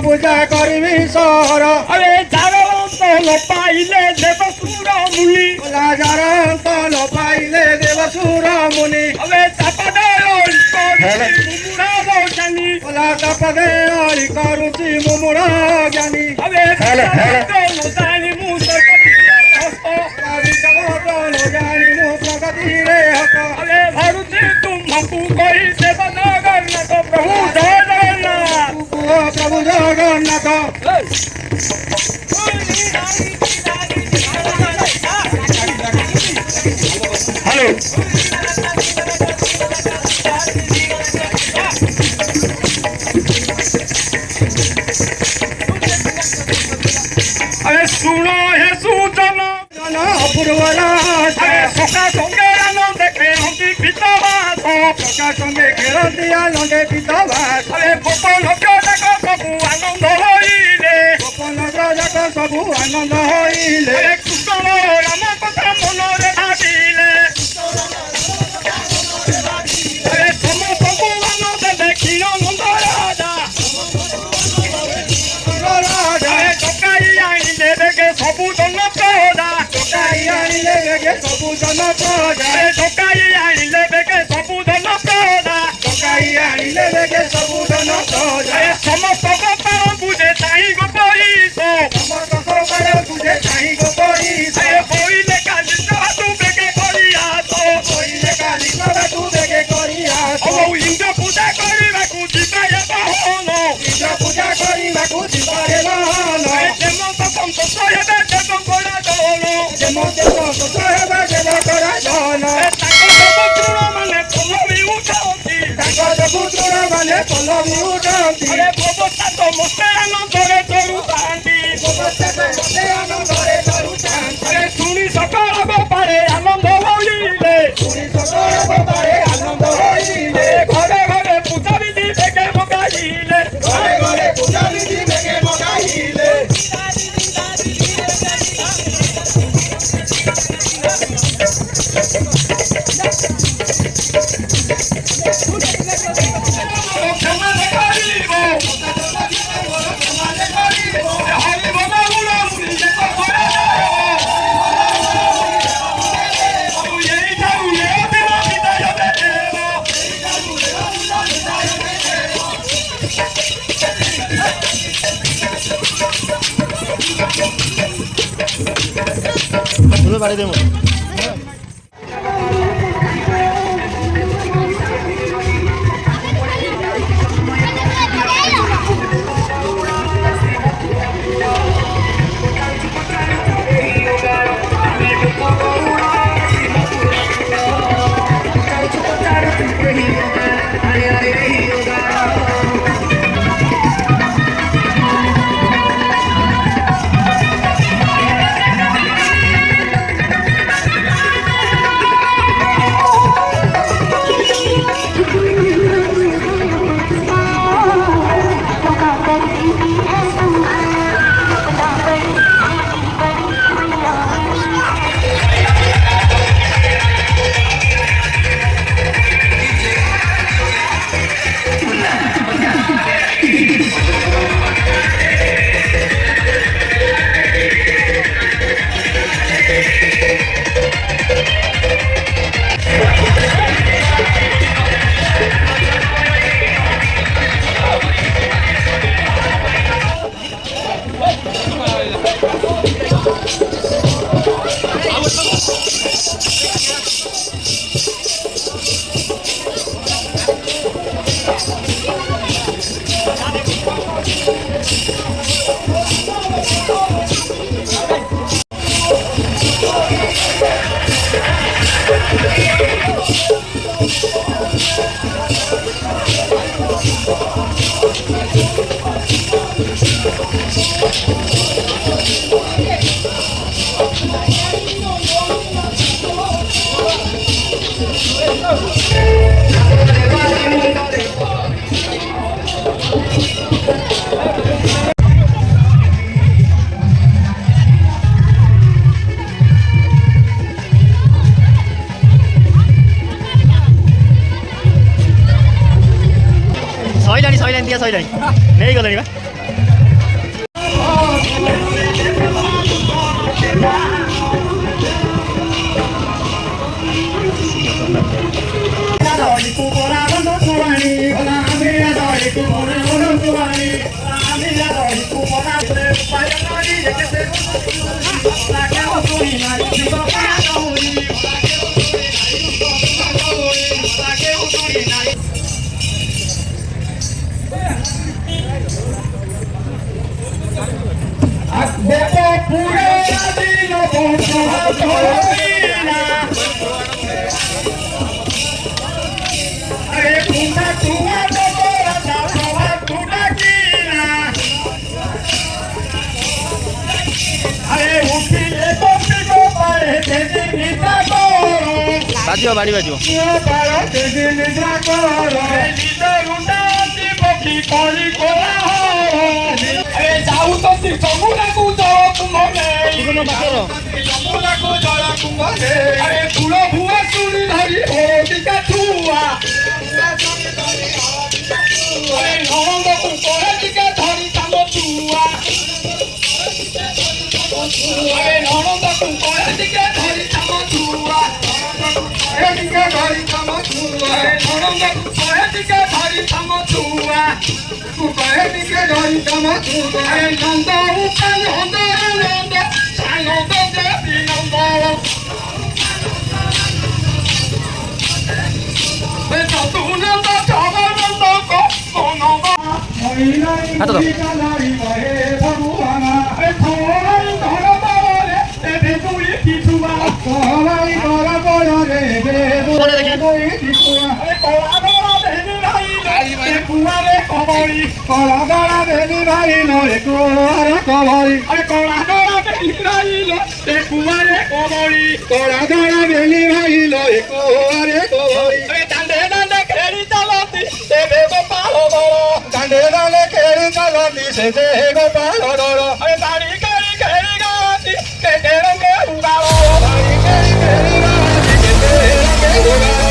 पूजा करमी sir अरे जारंत लपाइले देवसुर मुनि जारंत लपाइले देवसुर मुनि अबे चापदे ज्ञानी चापदे करुची मुमुरा ज्ञानी अबे जानी मु जानी मु प्रगति रे हक अबे भरुची तुमको कोई सेवा नगर न तो प्रभु जय जगन्नाथ प्रभु जगन्नाथ हेलो अरे सुनो हे सूचन जन अपूर्वरा सका संगे आनंद खेलती पितवास सका संगे खेलती आनंद पितवास अरे गोपन जाक सबू आनंद होइले गोपन जाक सबू आनंद होइले कृष्ण राम कथा मनरे भाबिले अरे समस्तको आनंद देखि आनंद राजा टकाई आइले बेगे सबू जन प्रजा टकाई आइले बेगे सबू जन प्रजा टकाई आइले बेगे सबू जन प्रजा टकाई आइले बेगे सबू जन प्रजा समस्त गोपाल बुझे चाहि गो परिस समस्त गोपाल बुझे चाहि गो परिस बोइले काली तू बेगे करिया तो बोइले काली तू बेगे करिया ओ इंद्र पूजा करिबाकू जिबाए बाहन इंद्र पूजा करिबाकू जिबाए बाहन जेमत संतोष हेबे देव करा जन जेमत संतोष हेबे देव करा जन तांको पुत्र माने पल्लवी उठाती अरे गोबस्ता तो मोटे आनंदरे चरुतांती गोबस्ता तो मोटे आनंदरे चरुतांती अरे सुनी सकाळ गोपाळे आनंद होइले सुनी सकाळ गोपाळे आनंद होइले घरे घरे पूजा विधि बेगे मगाइले घरे घरे पूजा विधि बेगे मगाइले বাড়ি দেবো Hey, ସଇଲାଣି ଦିଆ ସଇଲାଣି ନେଇଗଲେଣି ବା। ବାଜିବ ବାଡ଼ି ବାଜିବ। ଯାଉଛନ୍ତି ଯମୁନାକୁ ଜଳ କୁମ୍ଭରେ ଫୁଲ ଭୁଆ ଚୁଡ଼ି ଧରି ହୋଟିକା ଛୁଆ ନଣନ୍ଦକୁ କଳେ ଟିକେ ଧରି କାମ ଛୁଆ ନଣନ୍ଦକୁ କଳେ ଟିକେ ଧରି କାମ ଛୁଆ ଟିକେ ଧରି କାମ ଛୁଆ ନଣନ୍ଦକୁ କଳେ ଟିକେ ଧରି କାମ ଛୁଆ କଳେ ଟିକେ ଧରି କାମ ଛୁଆ ନନ୍ଦ ଉପାନ ନନ୍ଦ ନନ୍ଦ ସାନନ୍ଦ ଦେବୀ ନନ୍ଦ ଚତୁନନ୍ଦ ଜଗନ୍ନନ୍ଦ ହାତ ତ କଳାଗଳା ବେଲି ଭାଇଲ କୁଆରେ କବଳି କଳାଗଳା ବେଲି ଭାଇଲ କୁଆରେ କବଳି କଳାଗଳା ବେଲି ଭାଇଲ କୁଆରେ କବଳି ଦାଣ୍ଡେ ଦାଣ୍ଡେ ଖେଳି ଚାଲନ୍ତି ତେବେ ଗୋପାଳ ଦଳ ଦାଣ୍ଡେ ଦାଣ୍ଡେ ଖେଳି ଚାଲନ୍ତି ସେ ଗୋପାଳ ଦଳ ବାଡ଼ି ଖେଳି ଖେଳି ଗାଆନ୍ତି କେତେ ରଙ୍ଗେ ଉଗାଳ ବାଡ଼ି ଖେଳି ଖେଳି ଗାଆନ୍ତି କେତେ ରଙ୍ଗେ ଉଗାଳ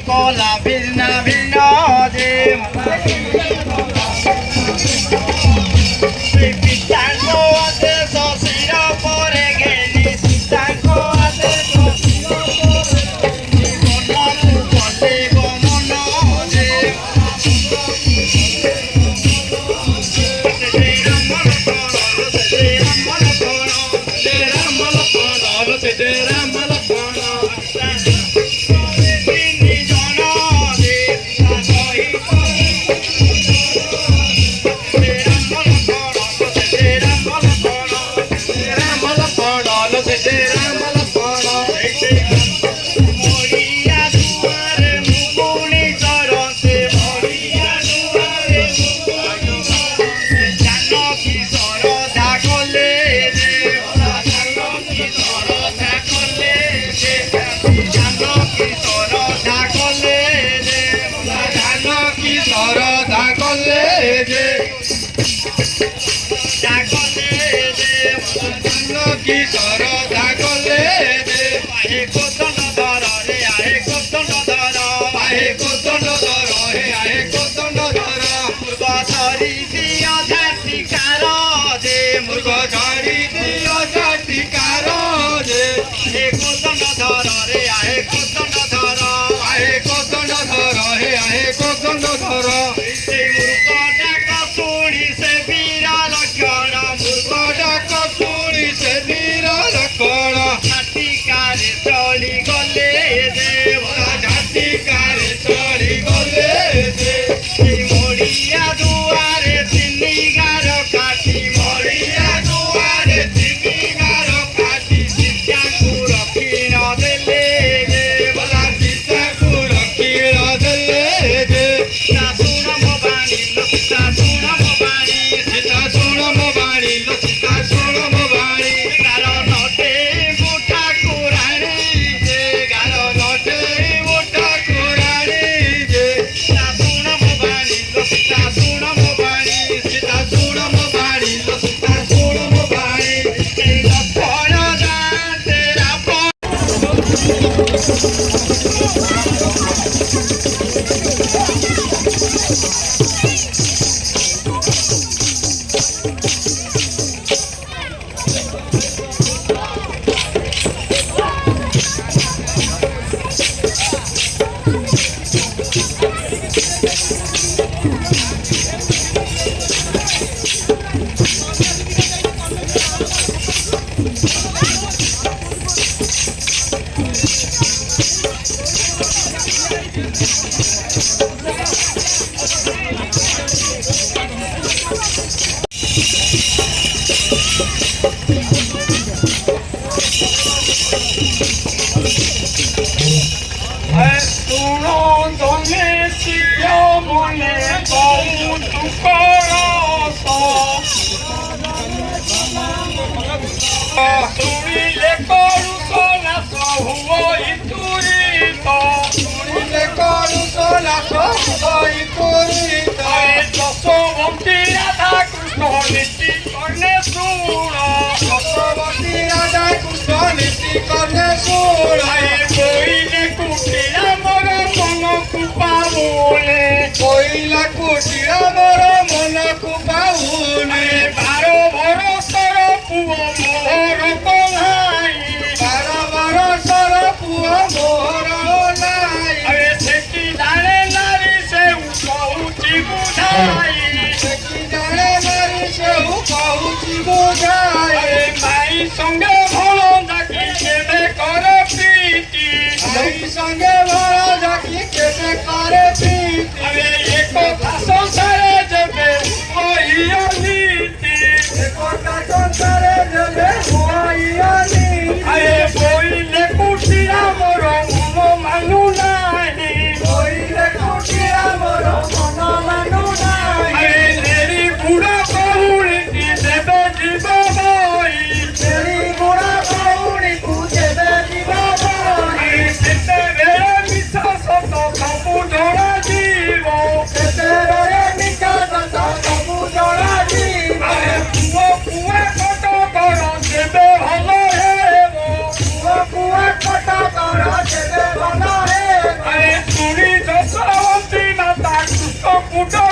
Cola, Vilna, Vilna, ପକା ସଂସାରେ ନେଲେ ହୁଆଇଆନି ଆରେ ବୋଇଲେ କୁଟିଆ ମୋର ମନ ମାନୁ ନାହିଁ କହିଲେ କୁଟିଆ ମୋର ମନ ମାନୁ ନାହିଁ ଆରେ ନେରି ବୁଢ଼ା କହୁଣି ଦେବେ ଯିବ ବଇ ଛେଳି ବୁଢ଼ା ଭଉଣୀକୁ ଦେବେ ଯିବ ବହି ଆରେ ସେତେବେଳେ ମିଛ ସତ ସବୁ ଜଣାଯିବ ସେତେବେଳେ ମିଛ ସତ ସବୁ ଜଣାଯିବ ଆରେ ପୁଅ ପୁଅ କଟ କର ଯେବେ ଭଲ ହେବ ପୁଅ ପୁଅ କଟକର ଯେବେ ଭଲ ହେବ ଆରେ ଶୁଣି ଯଶୋବନ୍ତୀ ମାତା କୃଷ୍ଣ କୁଟ